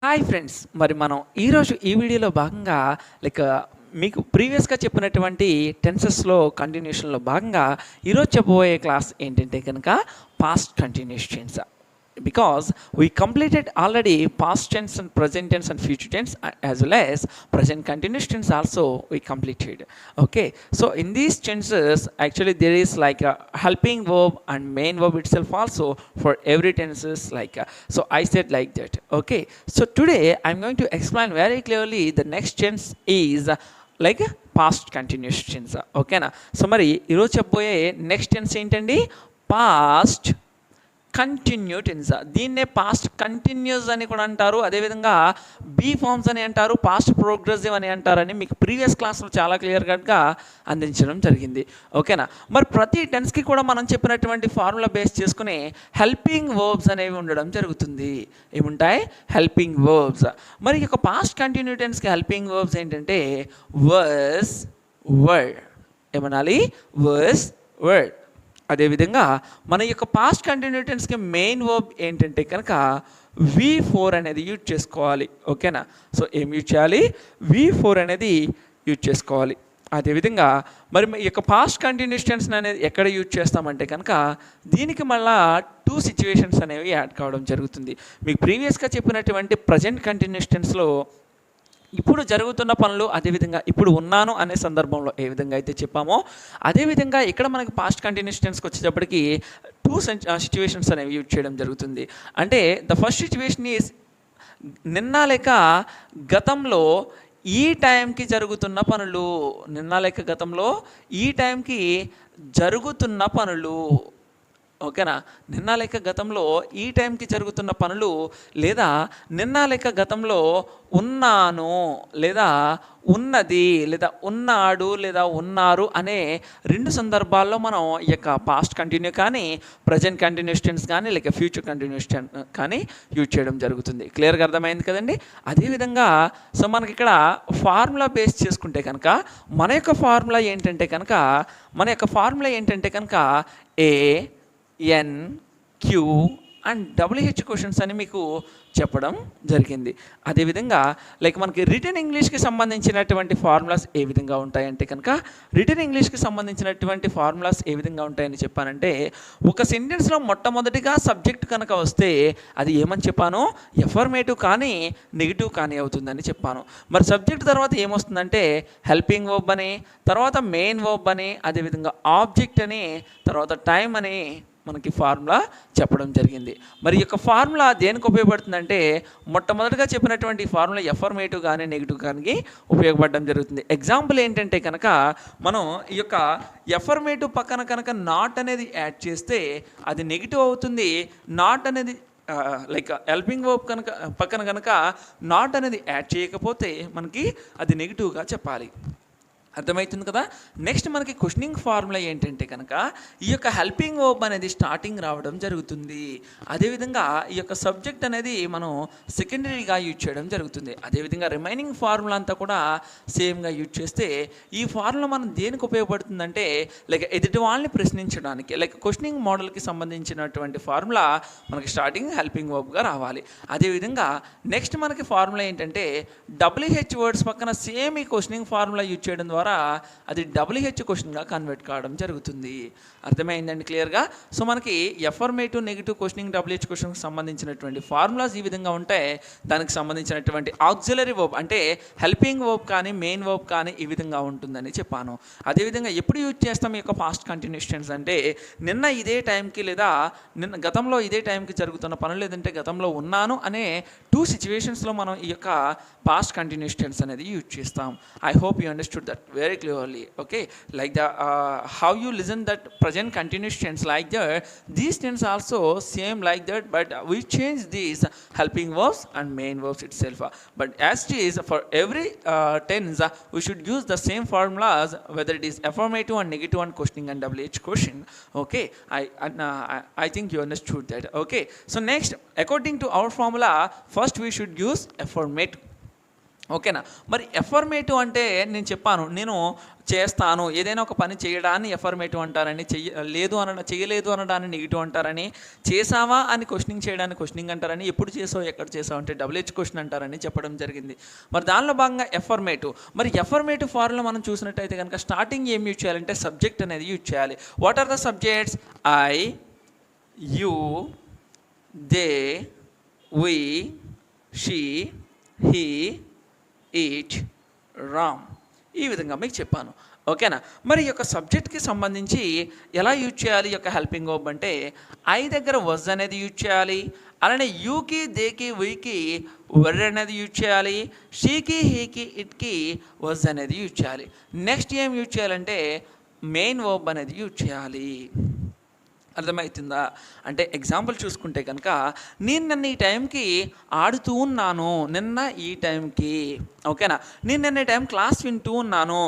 Hi friends, మరి మనం ఈరోజు ఈ వీడియోలో భాగంగా లైక్ మీకు ప్రీవియస్గా చెప్పినటువంటి టెన్సెస్లో కంటిన్యూషన్లో భాగంగా ఈరోజు చెప్పబోయే క్లాస్ ఏంటంటే కనుక past continuous tense. Because we completed already past tense and present tense and future tense as well as present continuous tense also we completed. Okay, so in these tenses actually there is like a helping verb and main verb itself also for every tenses like so I said like that. Okay, so today I'm going to explain very clearly the next tense is like past continuous tense. Okay na, so మరి ఈరోజు చెప్పబోయే next tense ఏంటండి? Past continue tense. దీన్నే past continuous అని కూడా అంటారు, అదేవిధంగా be forms అని అంటారు, పాస్ట్ ప్రోగ్రెసివ్ అని అంటారని మీకు ప్రీవియస్ క్లాస్లో చాలా క్లియర్ కట్గా అందించడం జరిగింది. ఓకేనా, మరి ప్రతి టెన్స్కి కూడా మనం చెప్పినటువంటి ఫార్ములా బేస్ చేసుకుని హెల్పింగ్ వర్బ్స్ అనేవి ఉండడం జరుగుతుంది. ఏముంటాయి? Helping verbs. మరి ఈ యొక్క పాస్ట్ కంటిన్యూ టెన్స్కి హెల్పింగ్ వర్బ్స్ ఏంటంటే వర్స్, వర్డ్. ఏమనాలి? Was, were. అదేవిధంగా మన యొక్క పాస్ట్ కంటిన్యూ టెన్స్కి మెయిన్ వర్బ్ ఏంటంటే కనుక V4 అనేది యూజ్ చేసుకోవాలి. ఓకేనా, సో ఏం యూజ్ చేయాలి? V4 అనేది యూజ్ చేసుకోవాలి. అదేవిధంగా మరి ఈ యొక్క పాస్ట్ కంటిన్యూస్ టెన్స్ అనేది ఎక్కడ యూజ్ చేస్తామంటే కనుక దీనికి మళ్ళా 2 సిచ్యువేషన్స్ అనేవి యాడ్ కావడం జరుగుతుంది. మీకు ప్రీవియస్గా చెప్పినటువంటి ప్రజెంట్ కంటిన్యూస్ టెన్స్లో ఇప్పుడు జరుగుతున్న పనులు, అదేవిధంగా ఇప్పుడు ఉన్నాను అనే సందర్భంలో ఏ విధంగా అయితే చెప్పామో అదేవిధంగా ఇక్కడ మనకి పాస్ట్ కంటిన్యూస్ టెన్స్కి వచ్చేటప్పటికి 2 సిచ్యువేషన్స్ అనేవి యూజ్ చేయడం జరుగుతుంది. అంటే ద ఫస్ట్ సిచ్యువేషన్ ఈజ్ నిన్న లేక గతంలో ఈ టైంకి జరుగుతున్న పనులు. నిన్న లేక గతంలో ఈ టైంకి జరుగుతున్న పనులు. ఓకేనా, నిన్న లేక గతంలో ఈ టైంకి జరుగుతున్న పనులు, లేదా నిన్న లేక గతంలో ఉన్నాను, లేదా ఉన్నది, లేదా ఉన్నాడు, లేదా ఉన్నారు అనే 2 సందర్భాల్లో మనం ఈ యొక్క పాస్ట్ కంటిన్యూ కానీ ప్రజెంట్ కంటిన్యూస్ టెన్స్ కానీ లేక ఫ్యూచర్ కంటిన్యూస్ టెన్స్ కానీ యూజ్ చేయడం జరుగుతుంది. క్లియర్గా అర్థమైంది కదండి? అదేవిధంగా సో మనకి ఇక్కడ ఫార్ములా బేస్ చేసుకుంటే కనుక మన యొక్క ఫార్ములా ఏంటంటే కనుక ANQ అండ్ WH క్వశ్చన్స్ అని మీకు చెప్పడం జరిగింది. అదేవిధంగా లైక్ మనకి రిటన్ ఇంగ్లీష్కి సంబంధించినటువంటి ఫార్ములాస్ ఏ విధంగా ఉంటాయంటే కనుక రిటన్ ఇంగ్లీష్కి సంబంధించినటువంటి ఫార్ములాస్ ఏ విధంగా ఉంటాయని చెప్పానంటే ఒక సెంటెన్స్లో మొట్టమొదటిగా సబ్జెక్ట్ కనుక వస్తే అది ఏమని చెప్పాను? ఎఫర్మేటివ్ కానీ నెగిటివ్ కానీ అవుతుందని చెప్పాను. మరి సబ్జెక్ట్ తర్వాత ఏమొస్తుందంటే హెల్పింగ్ వర్బ్ అని, తర్వాత మెయిన్ వర్బ్ అని, అదేవిధంగా ఆబ్జెక్ట్ అని, తర్వాత టైం అని మనకి ఫార్ములా చెప్పడం జరిగింది. మరి ఈ యొక్క ఫార్ములా దేనికి ఉపయోగపడుతుందంటే మొట్టమొదటిగా చెప్పినటువంటి ఫార్ములా ఎఫర్మేటివ్ కానీ నెగిటివ్ కానీ ఉపయోగపడడం జరుగుతుంది. ఎగ్జాంపుల్ ఏంటంటే కనుక మనం ఈ యొక్క ఎఫర్మేటివ్ పక్కన కనుక నాట్ అనేది యాడ్ చేస్తే అది నెగిటివ్ అవుతుంది. నాట్ అనేది లైక్ హెల్పింగ్ వర్బ్ కనుక పక్కన కనుక నాట్ అనేది యాడ్ చేయకపోతే మనకి అది నెగిటివ్గా చెప్పాలి. అర్థమవుతుంది కదా? నెక్స్ట్ మనకి క్వశ్చనింగ్ ఫార్ములా ఏంటంటే కనుక ఈ యొక్క హెల్పింగ్ వర్బ్ అనేది స్టార్టింగ్ రావడం జరుగుతుంది. అదేవిధంగా ఈ యొక్క సబ్జెక్ట్ అనేది మనం సెకండరీగా యూజ్ చేయడం జరుగుతుంది. అదేవిధంగా రిమైనింగ్ ఫార్ములా అంతా కూడా సేమ్గా యూజ్ చేస్తే ఈ ఫార్ములా మనం దేనికి ఉపయోగపడుతుందంటే లైక్ ఎదుటి వాళ్ళని ప్రశ్నించడానికి, లైక్ క్వశ్చనింగ్ మోడల్కి సంబంధించినటువంటి ఫార్ములా మనకి స్టార్టింగ్ హెల్పింగ్ వర్బ్గా రావాలి. అదేవిధంగా నెక్స్ట్ మనకి ఫార్ములా ఏంటంటే WH వర్డ్స్ పక్కన సేమ్ ఈ క్వశ్చనింగ్ ఫార్ములా యూజ్ చేయడం ద్వారా అది WH క్వశ్చన్గా కన్వర్ట్ కావడం జరుగుతుంది. అర్థమైందండి క్లియర్గా? సో మనకి ఎఫర్మేటివ్ నెగిటివ్ క్వశ్చనింగ్ WH క్వశ్చన్కి సంబంధించినటువంటి ఫార్ములాస్ ఈ విధంగా ఉంటాయి. దానికి సంబంధించినటువంటి ఆక్సిలరీ వర్బ్ అంటే హెల్పింగ్ వర్బ్ కానీ మెయిన్ వర్బ్ కానీ ఈ విధంగా ఉంటుందని చెప్పాను. అదేవిధంగా ఎప్పుడు యూజ్ చేస్తాం ఈ యొక్క పాస్ట్ కంటిన్యూస్ టెన్స్ అంటే నిన్న ఇదే టైంకి, లేదా నిన్న గతంలో ఇదే టైంకి జరుగుతున్న పనులు, లేదంటే గతంలో ఉన్నాను అనే 2 సిచ్యువేషన్స్లో మనం ఈ యొక్క పాస్ట్ కంటిన్యూస్ టెన్స్ అనేది యూజ్ చేస్తాం. I hope you understood that very clearly. Okay, like the how you listen that present continuous tense like that, these tense also same like that, but we change these helping verbs and main verbs itself. But as it is for every tense we should use the same formulas, whether it is affirmative and negative and questioning and WH question. Okay, I think you understood that. Okay, so next according to our formula first we should use affirmative. ఓకేనా. మరి affirmative అంటే నేను చెప్పాను, నేను చేస్తాను, ఏదైనా ఒక పని చేయడాన్ని ఎఫర్మేటివ్ అంటారని, చేయలేదు అనడాన్ని నెగిటివ్ అంటారని, చేసావా అని క్వశ్చనింగ్ చేయడాన్ని క్వశ్చనింగ్ అంటారని, ఎప్పుడు చేసావు ఎక్కడ చేసావు అంటే డబ్ల్యూహెచ్ క్వశ్చన్ అంటారని చెప్పడం జరిగింది. మరి దానిలో భాగంగా ఎఫర్మేటివ్. మరి ఎఫర్మేటివ్ ఫార్ములా మనం చూసినట్టయితే కనుక స్టార్టింగ్ ఏం యూజ్ చేయాలంటే సబ్జెక్ట్ అనేది యూజ్ చేయాలి. What are the subjects? I, you, they, we, she, he, it, Ram. ఈ విధంగా మీకు చెప్పాను. ఓకేనా. మరి ఈ యొక్క సబ్జెక్ట్కి సంబంధించి ఎలా యూజ్ చేయాలి ఈ యొక్క హెల్పింగ్ వర్బ్ అంటే ఐ దగ్గర వజ్ అనేది యూజ్ చేయాలి. అలానే యూకి, దేకి, వీకి వర్ అనేది యూజ్ చేయాలి. షీకి, హీకి, ఇట్కి వజ్ అనేది యూజ్ చేయాలి. నెక్స్ట్ ఏం యూజ్ చేయాలంటే మెయిన్ వర్బ్ అనేది యూజ్ చేయాలి. అర్థమవుతుందా? అంటే ఎగ్జాంపుల్ చూసుకుంటే కనుక నేను నిన్న ఈ టైంకి ఆడుతూ ఉన్నాను, నిన్న ఈ టైంకి. ఓకేనా. నేను నిన్న ఈ టైం క్లాస్ వింటూ ఉన్నాను,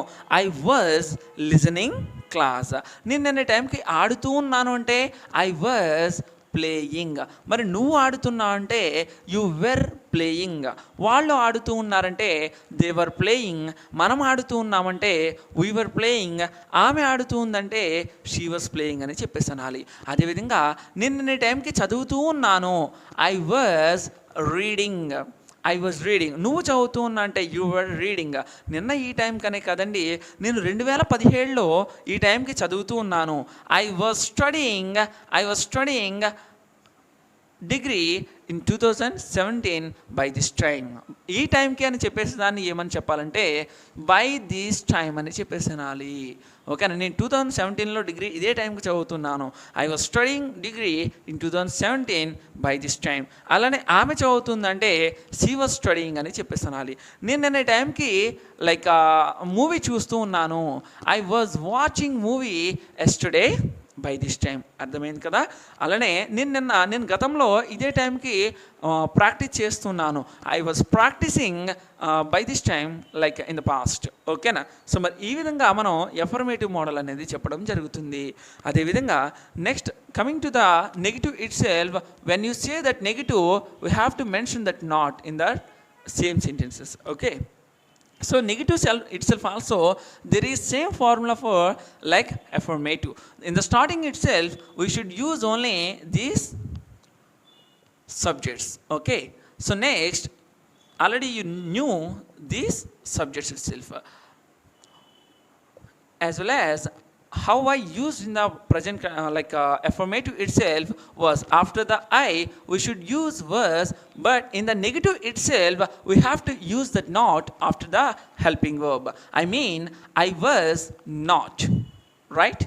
ఐ వాజ్ లిజనింగ్ క్లాస్. నేను నిన్న ఈ టైంకి ఆడుతూ ఉన్నాను అంటే ఐ వాజ్ ప్లేయింగ్. మరి నువ్వు ఆడుతున్నావు అంటే యు వెర్ ప్లేయింగ్. వాళ్ళు ఆడుతూ ఉన్నారంటే దే వర్ ప్లేయింగ్. మనం ఆడుతూ ఉన్నామంటే వీ వర్ ప్లేయింగ్. ఆమె ఆడుతూ ఉందంటే షీ వాజ్ ప్లేయింగ్ అని చెప్పేసి అనాలి. అదేవిధంగా నిన్న టైంకి చదువుతూ ఉన్నాను, I was reading. I was reading. నువ్వు చదువుతూ ఉన్నా అంటే యూ వర్ రీడింగ్. నిన్న ఈ టైం కనే కదండి, నేను 2017లో ఈ టైంకి చదువుతూ ఉన్నాను, I was studying degree in 2017 by this time. ఈ టైంకి అని చెప్పేసి దాన్ని ఏమని చెప్పాలంటే బై దిస్ టైమ్ అని చెప్పేసి అనాలి. ఓకేనా. నేను 2017లో డిగ్రీ ఇదే టైంకి చదువుతున్నాను, I was studying degree in 2017 by this time. అలానే ఆమె చదువుతుందంటే షీ వాజ్ స్టడీయింగ్ అని చెప్పేసి అనాలి. నేను నిన్న టైంకి మూవీ చూస్తూ ఉన్నాను, I was watching movie yesterday by this time. అర్థమైంది కదా. అలానే నేను గతంలో ఇదే టైంకి ప్రాక్టీస్ చేస్తున్నాను, I was practicing by this time like in the past. ఓకేనా. సో మరి ఈ విధంగా మనం ఎఫర్మేటివ్ మోడల్ అనేది చెప్పడం జరుగుతుంది. అదేవిధంగా next coming to the negative it self, when you say that negative we have to mention that not in the same sentences. Okay. So negative itself also there is same formula for like affirmative. In the starting itself we should use only these subjects. Okay. So next already you knew these subjects itself as well as how I used in the present affirmative itself was after the I we should use was, but in the negative itself we have to use the not after the helping verb. I mean I was not, right?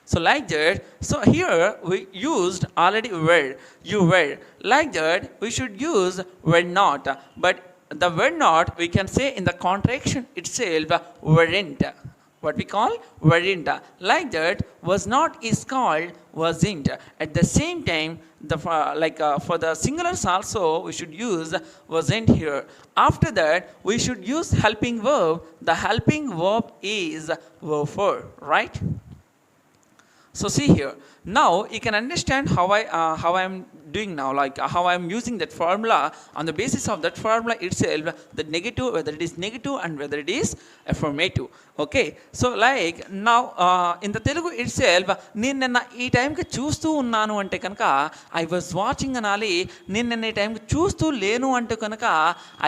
So like that, so here we used already were, you were. Like that we should use were not, but the were not we can say in the contraction itself weren't. What we call weren't. Like that was not is called wasn't. At the same time for the singulars also we should use wasn't here. After that we should use helping verb. The helping verb is verb 4, right? So see here, now you can understand how I am doing now, like how I am using that formula. On the basis of that formula itself, the negative, whether it is negative and whether it is affirmative. Okay. So like now in the Telugu itself, నేను నిన్న ఈ టైంకి చూస్తూ ఉన్నాను అంటే కనుక I was watching అనాలి. నేను నిన్న ఈ టైంకి చూస్తూ లేను అంటే కనుక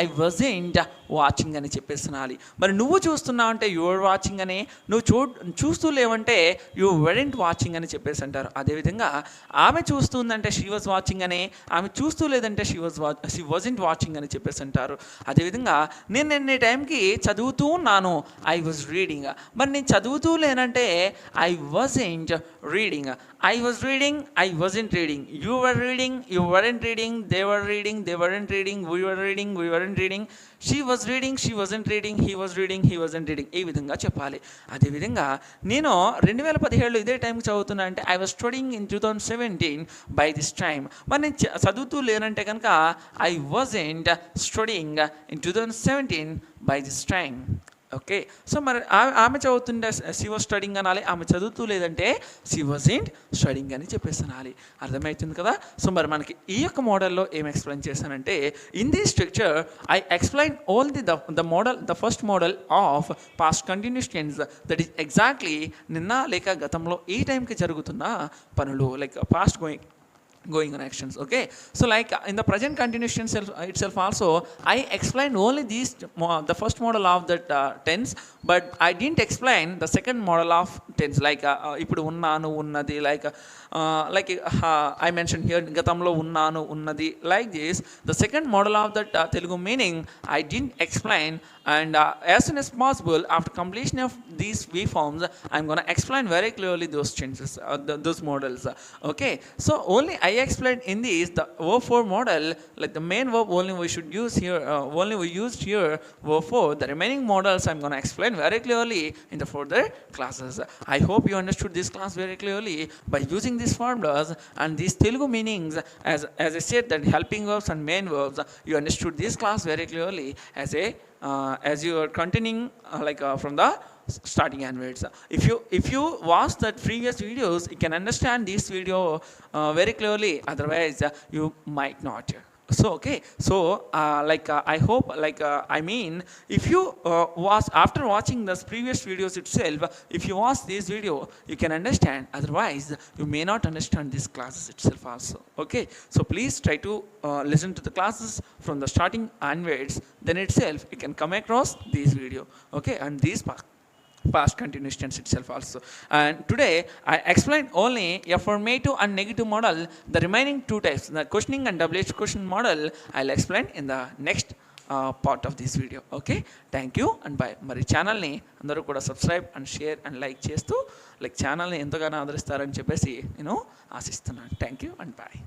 ఐ వాజంట్ వాచింగ్ అని చెప్పేసి అనాలి. మరి నువ్వు చూస్తున్నావు అంటే యు ఆర్ వాచింగ్ అని, నువ్వు చూస్తూ లేవంటే యు వెరెంట్ వాచింగ్ అని చెప్పేసి అంటారు. అదేవిధంగా ఆమె చూస్తుందంటే షీ వాజ్ వాచింగ్ అని, ఆమె చూస్తూ లేదంటే షీ వాజంట్ వాచింగ్ అని చెప్పేసి అంటారు. అదేవిధంగా నేను నిన్న ఈ టైంకి చదువుతూ ఉన్నాను, ఐ వాజ్ రీడింగ్. మరి నేను చదువుతూ లేనంటే I wasn't reading. I was reading, I wasn't reading. You were reading, you weren't reading. They were reading, they weren't reading. We were reading, we weren't reading. She was reading, she wasn't reading. He was reading, he wasn't reading. ఈ విధంగా చెప్పాలి. అదేవిధంగా నేను 2017లో ఇదే టైంకి చదువుతున్నా అంటే I was studying in 2017 by this time. మరి నేను చదువుతూ లేనంటే కనుక I wasn't studying in 2017 by this time. Okay. So, మరి ఆమె చదువుతుండే షీ వాజ్ స్టడీయింగ్ అనాలి. ఆమె చదువుతూ లేదంటే షీ వాజంట్ స్టడీయింగ్ అని చెప్పేసి అనాలి. అర్థమవుతుంది కదా! సో, మరి మనకి ఈ యొక్క మోడల్‌లో ఏం ఎక్స్‌ప్లెయిన్ చేశానంటే, in this structure I explain all the model the first model of past continuous tense that is exactly నిన్న లేక గతంలో ఈ టైంకి జరుగుతున్న పనులు like past going on actions. Okay, so like in the present continuous tense itself also I explained only the first model of that tense, but I didn't explain the second model of tense like ఇప్పుడు ఉన్నాను ఉన్నది I mentioned here gatamlo unnanu unnadi like this. The second model of that Telugu meaning I didn't explain, and as soon as possible after completion of these V forms I'm going to explain very clearly those changes, those models. Okay, so only I explained in this the verb 4 model, like the main verb only we should use here, only we used here verb 4. The remaining models I'm going to explain very clearly in the further classes. I hope you understood this class very clearly by using these formulas and these Telugu meanings. As I said that helping verbs and main verbs, you understood this class very clearly as you are continuing from the starting onwards. If you watch that previous videos, you can understand this video very clearly, otherwise you might not. So okay, so I hope I mean if you watch after watching the previous videos itself, if you watch this video you can understand, otherwise you may not understand these classes itself also. Okay, so please try to listen to the classes from the starting onwards, then itself you can come across this video. Okay, and these past continuous tense itself also. And today I explained only affirmative and negative model. The remaining two types, the questioning and WH question model, I'll explain in the next part of this video. Okay, thank you and bye. మరి ఛానల్ని అందరూ కూడా subscribe and share and like చేస్తూ ఛానల్ని ఎంతగానో ఆదరిస్తారని చెప్పేసి నేను ఆశిస్తున్నాను. Thank you and bye.